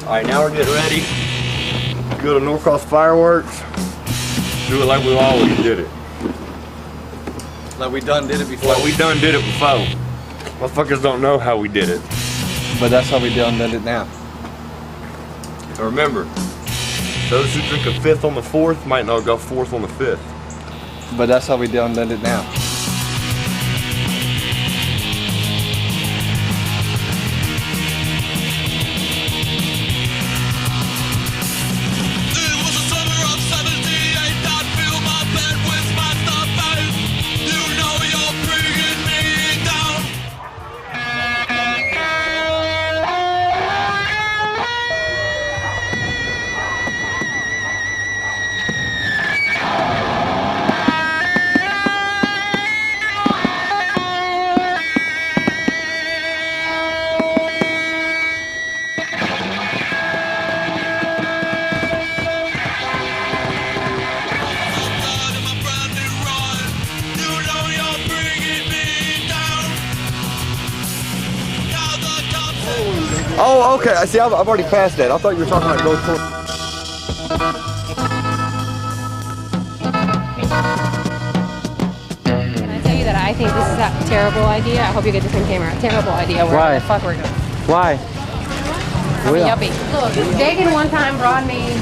Alright, now we're getting ready. Go to Norcross Fireworks. Do it like we always did it. Like we done did it before. Like we done did it before. Motherfuckers don't know how we did it. But that's how we done did it now. And remember, those who drink a fifth on the 4th might not go 4th on the 5th. But that's how we done did it now. Oh, okay. I see. I've already passed that. I thought you were talking about both. Can I tell you that I think this is a terrible idea? I hope you get this on camera. Terrible idea. Where the fuck we're going? Why? I'm yuppie. Look, Dagan one time brought me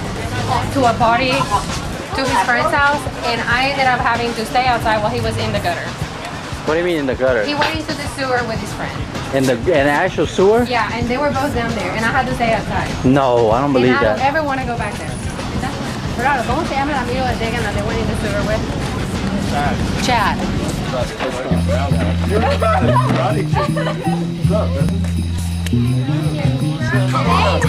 to a party to his friend's house, and I ended up having to stay outside while he was in the gutter. What do you mean in the gutter? He went into the sewer with his friend. In the actual sewer? Yeah, and they were both down there, and I had to stay outside. No, I don't believe and I that. don't ever want to go back there. Pero, ¿cómo se llama el amigo de Dagan that they went in the sewer with? Chad. Come on,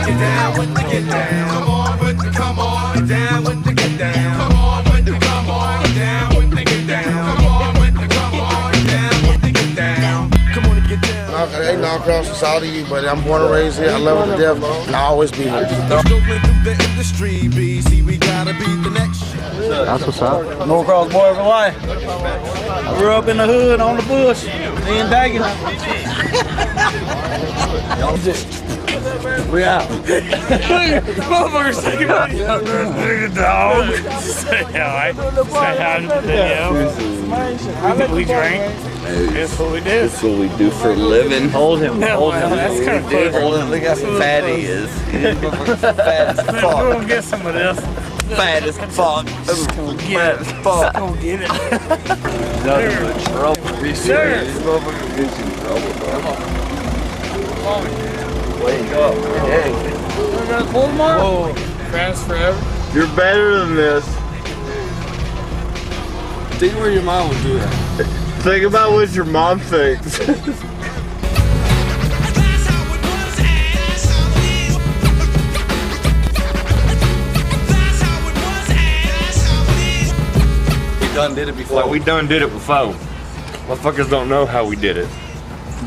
get down with the get down. Come on with the come on, down with the get down. Come on with the come on, down with the get down. Come on with the come on, down with the get down. Come on and get down. Ain't Norcross Saudi, but I'm born and raised here. I love it to death, and I'll always be here. Struggling through the industry, BC, we gotta be the next. That's what's up. Norcross boy for life. I grew up in the hood on the bush. Me and Dagan. We out. Motherfuckers thinking about you. Dog. Say hi. Say hi to the video. We drink. That's what we do. That's what we do for a living. Hold him. Hold him. That's kind of clever. Hold him. Look how fat he is. Fat as We're fuck. gonna get some of this. Fat as fuck. Fat as fuck. Go get it. Nothing but trouble. Sure. These motherfuckers get you in trouble, bro. Wake up. Hey. We're gonna pull them up. Whoa. Friends forever. You're better than this. Think where your mom would do that. Think about what your mom thinks. We done did it before. Like we done did it before. Motherfuckers don't know how we did it.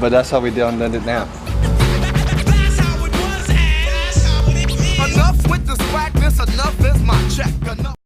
But that's how we done did it now. Enough with the swagness, enough is my check. Enough.